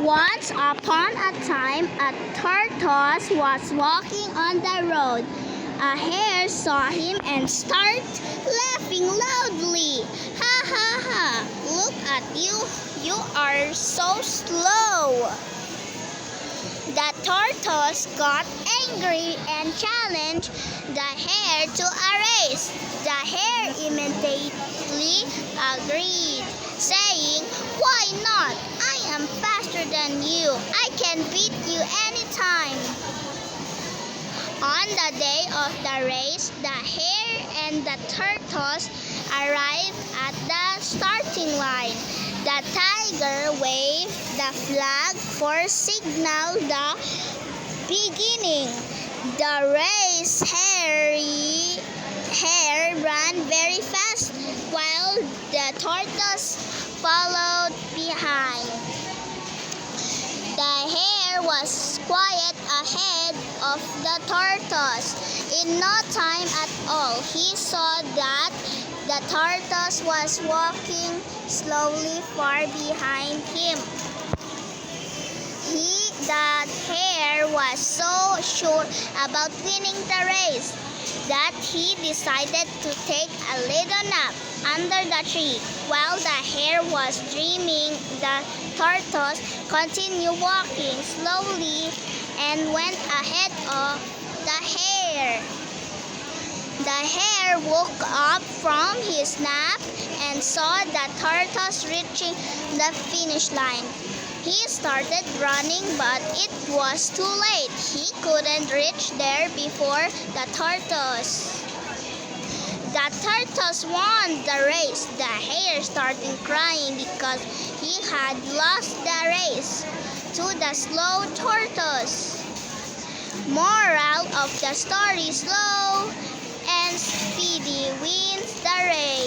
Once upon a time, a tortoise was walking on the road. A hare saw him and started laughing loudly. Ha ha ha! Look at you! You are so slow! The tortoise got angry and challenged the hare to a race. The hare immediately agreed, saying, "Why not? I am faster than you. I can beat you anytime." On the day of the race, the hare and the tortoise arrived at the starting line. The tiger waved the flag for signal the beginning. The race hare ran very fast while the tortoise followed behind. The hare was quite ahead of the tortoise. In no time at all, he saw that the tortoise was walking slowly far behind him. The hare was so sure about winning the race that he decided to take a little nap under the tree. While the hare was dreaming, the tortoise continued walking slowly and went ahead of the hare. The hare woke up from his nap and saw the tortoise reaching the finish line. He started running, but it was too late. He couldn't reach there before the tortoise. The tortoise won the race. The hare started crying because he had lost the race to the slow tortoise. Moral of the story: slow and speedy wins the race.